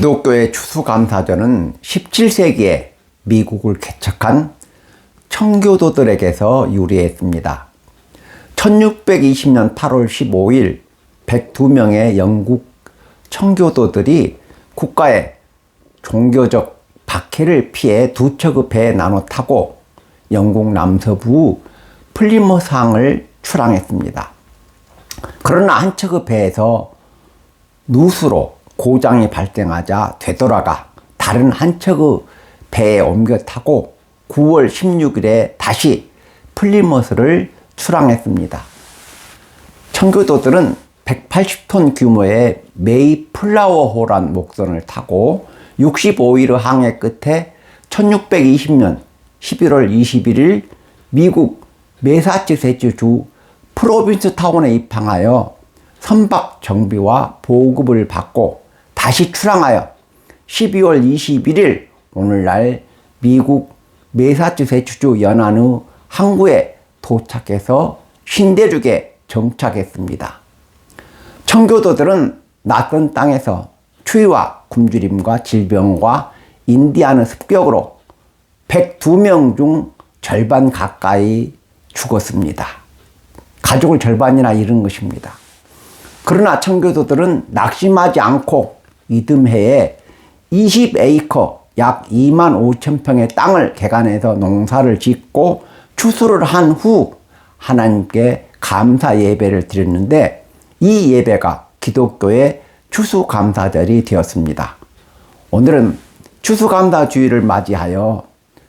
기독교의 추수감사절은 17세기에 미국을 개척한 청교도들에게서 유래했습니다. 1620년 8월 15일 102명의 영국 청교도들이 국가의 종교적 박해를 피해 두 척의 배에 나눠 타고 영국 남서부 플리머스항을 출항했습니다. 그러나 한 척의 배에서 누수로 고장이 발생하자 되돌아가 다른 한 척의 배에 옮겨 타고 9월 16일에 다시 플리머스를 출항했습니다. 청교도들은 180톤 규모의 메이플라워호란 목선을 타고 65일의 항해 끝에 1620년 11월 21일 미국 매사추세츠주 프로빈스 타운에 입항하여 선박 정비와 보급을 받고 다시 출항하여 12월 21일 오늘날 미국 매사추세츠주 연안의 항구에 도착해서 신대륙에 정착했습니다. 청교도들은 낯선 땅에서 추위와 굶주림과 질병과 인디안의 습격으로 102명 중 절반 가까이 죽었습니다. 가족을 절반이나 잃은 것입니다. 그러나 청교도들은 낙심하지 않고 이듬해에 20에이커 약 2만 5천 평의 땅을 개간해서 농사를 짓고 추수를 한 후 하나님께 감사 예배를 드렸는데 이 예배가 기독교의 추수감사절이 되었습니다. 오늘은 추수감사주일을 맞이하여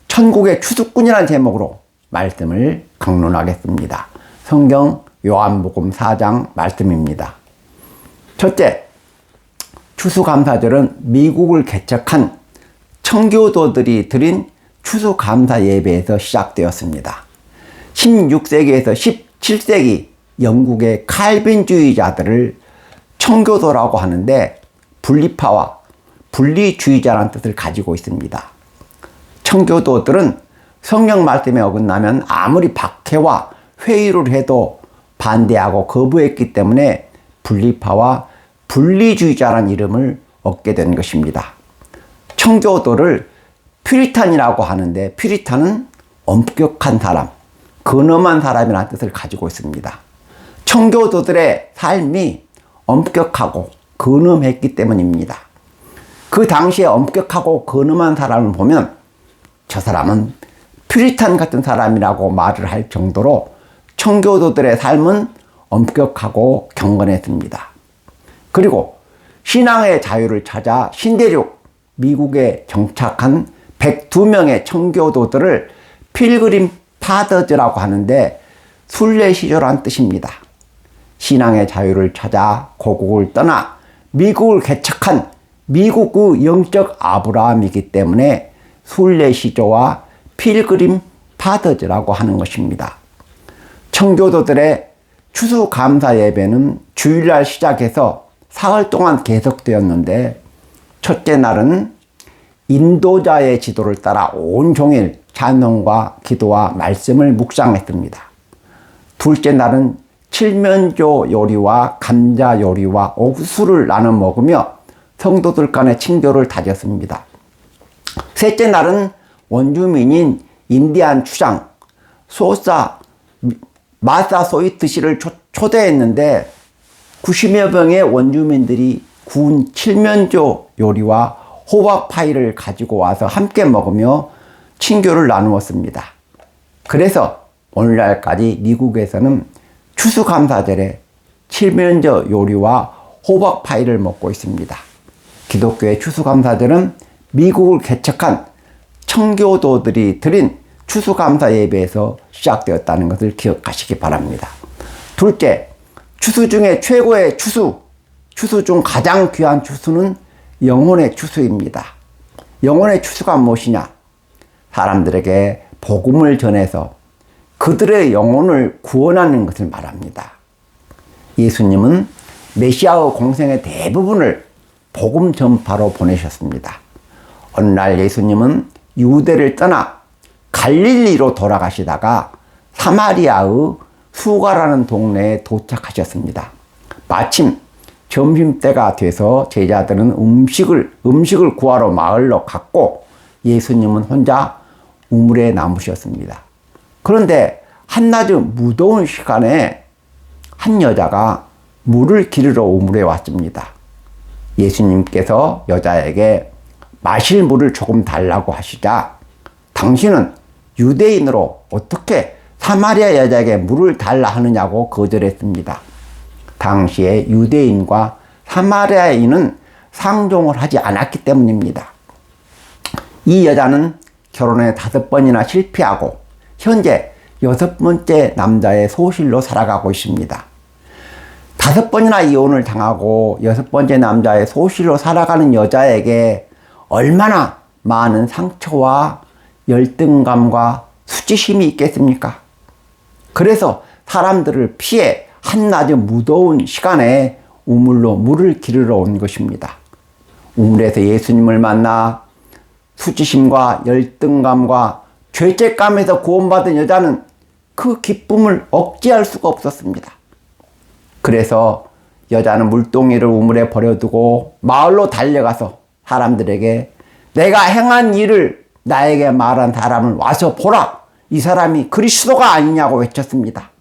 천국의 추수꾼이라는 제목으로 말씀을 강론하겠습니다. 성경 요한복음 4장 말씀입니다. 첫째, 추수감사절은 미국을 개척한 청교도들이 드린 추수감사 예배에서 시작되었습니다. 16세기에서 17세기 영국의 칼빈주의자들을 청교도라고 하는데 분리파와 분리주의자라는 뜻을 가지고 있습니다. 청교도들은 성경 말씀에 어긋나면 아무리 박해와 회유를 해도 반대하고 거부했기 때문에 분리파와 분리주의자라는 이름을 얻게 된 것입니다. 청교도를 퓨리탄이라고 하는데 퓨리탄은 엄격한 사람, 근엄한 사람이라는 뜻을 가지고 있습니다. 청교도들의 삶이 엄격하고 근엄했기 때문입니다. 그 당시에 엄격하고 근엄한 사람을 보면 저 사람은 퓨리탄 같은 사람이라고 말을 할 정도로 청교도들의 삶은 엄격하고 경건했습니다. 그리고 신앙의 자유를 찾아 신대륙 미국에 정착한 102명의 청교도들을 필그림 파더즈라고 하는데 순례시조란 뜻입니다. 신앙의 자유를 찾아 고국을 떠나 미국을 개척한 미국의 영적 아브라함이기 때문에 순례시조와 필그림 파더즈라고 하는 것입니다. 청교도들의 추수감사 예배는 주일날 시작해서 사흘 동안 계속되었는데 첫째 날은 인도자의 지도를 따라 온종일 찬송과 기도와 말씀을 묵상했습니다. 둘째 날은 칠면조 요리와 감자 요리와 옥수수를 나눠 먹으며 성도들 간의 친교를 다졌습니다. 셋째 날은 원주민인 인디안 추장 마사소이트 씨를 초대했는데 90여 명의 원주민들이 구운 칠면조 요리와 호박파이를 가지고 와서 함께 먹으며 친교를 나누었습니다. 그래서 오늘날까지 미국에서는 추수감사절에 칠면조 요리와 호박파이를 먹고 있습니다. 기독교의 추수감사절은 미국을 개척한 청교도들이 드린 추수감사 예배에서 시작되었다는 것을 기억하시기 바랍니다. 둘째, 추수 중에 최고의 추수 중 가장 귀한 추수는 영혼의 추수입니다. 영혼의 추수가 무엇이냐? 사람들에게 복음을 전해서 그들의 영혼을 구원하는 것을 말합니다. 예수님은 메시아의 공생의 대부분을 복음 전파로 보내셨습니다. 어느 날 예수님은 유대를 떠나 갈릴리로 돌아가시다가 사마리아의 수가라는 동네에 도착하셨습니다. 마침 점심때가 돼서 제자들은 음식을 구하러 마을로 갔고 예수님은 혼자 우물에 남으셨습니다. 그런데 한낮의 무더운 시간에 한 여자가 물을 기르러 우물에 왔습니다. 예수님께서 여자에게 마실 물을 조금 달라고 하시자 당신은 유대인으로 어떻게 사마리아 여자에게 물을 달라 하느냐고 거절했습니다. 당시에 유대인과 사마리아인은 상종을 하지 않았기 때문입니다. 이 여자는 결혼에 5번이나 실패하고 현재 6번째 남자의 소실로 살아가고 있습니다. 5번이나 이혼을 당하고 6번째 남자의 소실로 살아가는 여자에게 얼마나 많은 상처와 열등감과 수치심이 있겠습니까? 그래서 사람들을 피해 한낮의 무더운 시간에 우물로 물을 기르러 온 것입니다. 우물에서 예수님을 만나 수치심과 열등감과 죄책감에서 구원받은 여자는 그 기쁨을 억제할 수가 없었습니다. 그래서 여자는 물동이를 우물에 버려두고 마을로 달려가서 사람들에게 내가 행한 일을 나에게 말한 사람을 와서 보라! 이 사람이 그리스도가 아니냐고 외쳤습니다.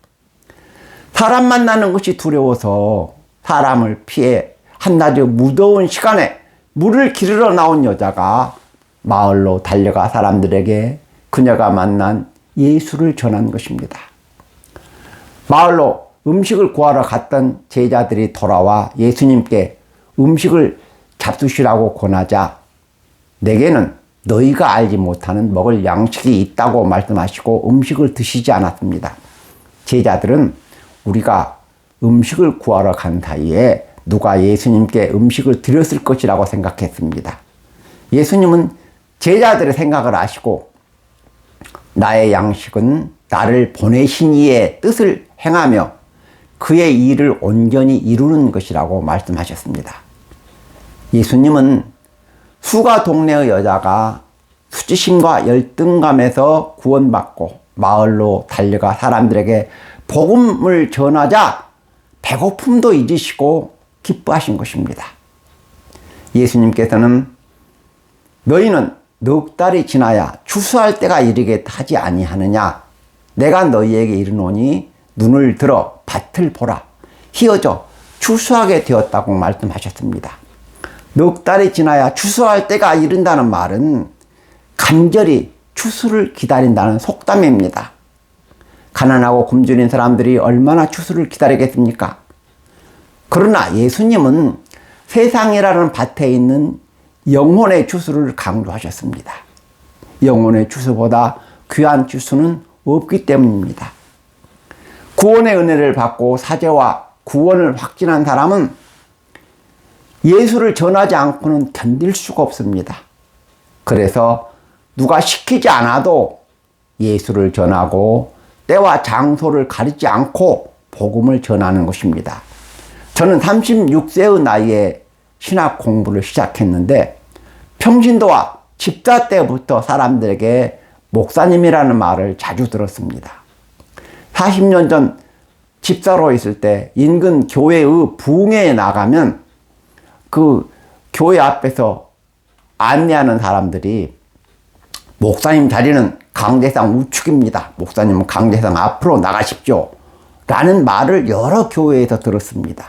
사람 만나는 것이 두려워서 사람을 피해 한낮의 무더운 시간에 물을 기르러 나온 여자가 마을로 달려가 사람들에게 그녀가 만난 예수를 전한 것입니다. 마을로 음식을 구하러 갔던 제자들이 돌아와 예수님께 음식을 잡수시라고 권하자 내게는 너희가 알지 못하는 먹을 양식이 있다고 말씀하시고 음식을 드시지 않았습니다. 제자들은 우리가 음식을 구하러 간 사이에 누가 예수님께 음식을 드렸을 것이라고 생각했습니다. 예수님은 제자들의 생각을 아시고 나의 양식은 나를 보내신 이의 뜻을 행하며 그의 일을 온전히 이루는 것이라고 말씀하셨습니다. 예수님은 수가 동네의 여자가 수치심과 열등감에서 구원받고 마을로 달려가 사람들에게 복음을 전하자 배고픔도 잊으시고 기뻐하신 것입니다. 예수님께서는 너희는 넉 달이 지나야 추수할 때가 이르게 하지 아니하느냐 내가 너희에게 이르노니 눈을 들어 밭을 보라 희어져 추수하게 되었다고 말씀하셨습니다. 넉 달이 지나야 추수할 때가 이른다는 말은 간절히 추수를 기다린다는 속담입니다. 가난하고 굶주린 사람들이 얼마나 추수를 기다리겠습니까? 그러나 예수님은 세상이라는 밭에 있는 영혼의 추수를 강조하셨습니다. 영혼의 추수보다 귀한 추수는 없기 때문입니다. 구원의 은혜를 받고 사죄와 구원을 확신한 사람은 예수를 전하지 않고는 견딜 수가 없습니다. 그래서 누가 시키지 않아도 예수를 전하고 때와 장소를 가리지 않고 복음을 전하는 것입니다. 저는 36세의 나이에 신학 공부를 시작했는데 평신도와 집사 때부터 사람들에게 목사님이라는 말을 자주 들었습니다. 40년 전 집사로 있을 때 인근 교회의 부흥회에 나가면 그 교회 앞에서 안내하는 사람들이 목사님 자리는 강대상 우측입니다. 목사님은 강대상 앞으로 나가십시오. 라는 말을 여러 교회에서 들었습니다.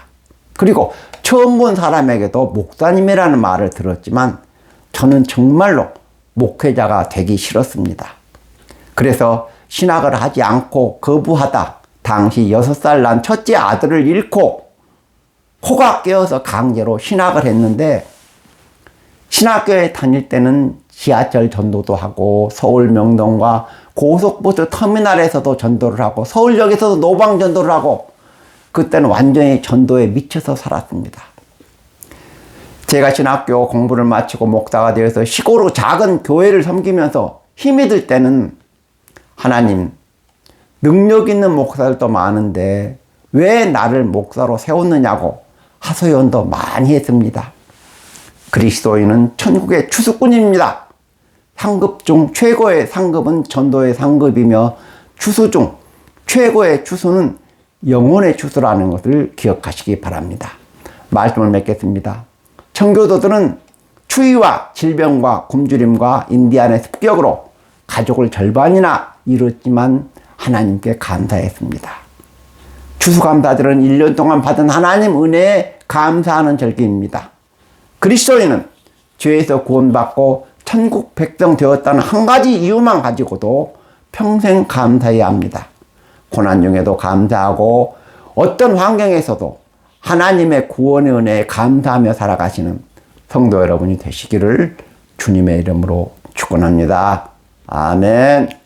그리고 처음 본 사람에게도 목사님이라는 말을 들었지만 저는 정말로 목회자가 되기 싫었습니다. 그래서 신학을 하지 않고 거부하다 당시 6살 난 첫째 아들을 잃고 코가 깨어서 강제로 신학을 했는데 신학교에 다닐 때는 지하철 전도도 하고 서울 명동과 고속버스 터미널에서도 전도를 하고 서울역에서도 노방 전도를 하고 그때는 완전히 전도에 미쳐서 살았습니다. 제가 신학교 공부를 마치고 목사가 되어서 시골의 작은 교회를 섬기면서 힘이 들 때는 하나님, 능력 있는 목사들도 많은데 왜 나를 목사로 세웠느냐고 하소연도 많이 했습니다. 그리스도인은 천국의 추수꾼입니다. 상급 중 최고의 상급은 전도의 상급이며 추수 중 최고의 추수는 영혼의 추수라는 것을 기억하시기 바랍니다. 말씀을 맺겠습니다. 청교도들은 추위와 질병과 굶주림과 인디안의 습격으로 가족을 절반이나 잃었지만 하나님께 감사했습니다. 추수감사절은 1년 동안 받은 하나님 은혜에 감사하는 절기입니다. 그리스도인은 죄에서 구원받고 천국 백성 되었다는 한 가지 이유만 가지고도 평생 감사해야 합니다. 고난 중에도 감사하고 어떤 환경에서도 하나님의 구원의 은혜에 감사하며 살아가시는 성도 여러분이 되시기를 주님의 이름으로 축원합니다. 아멘.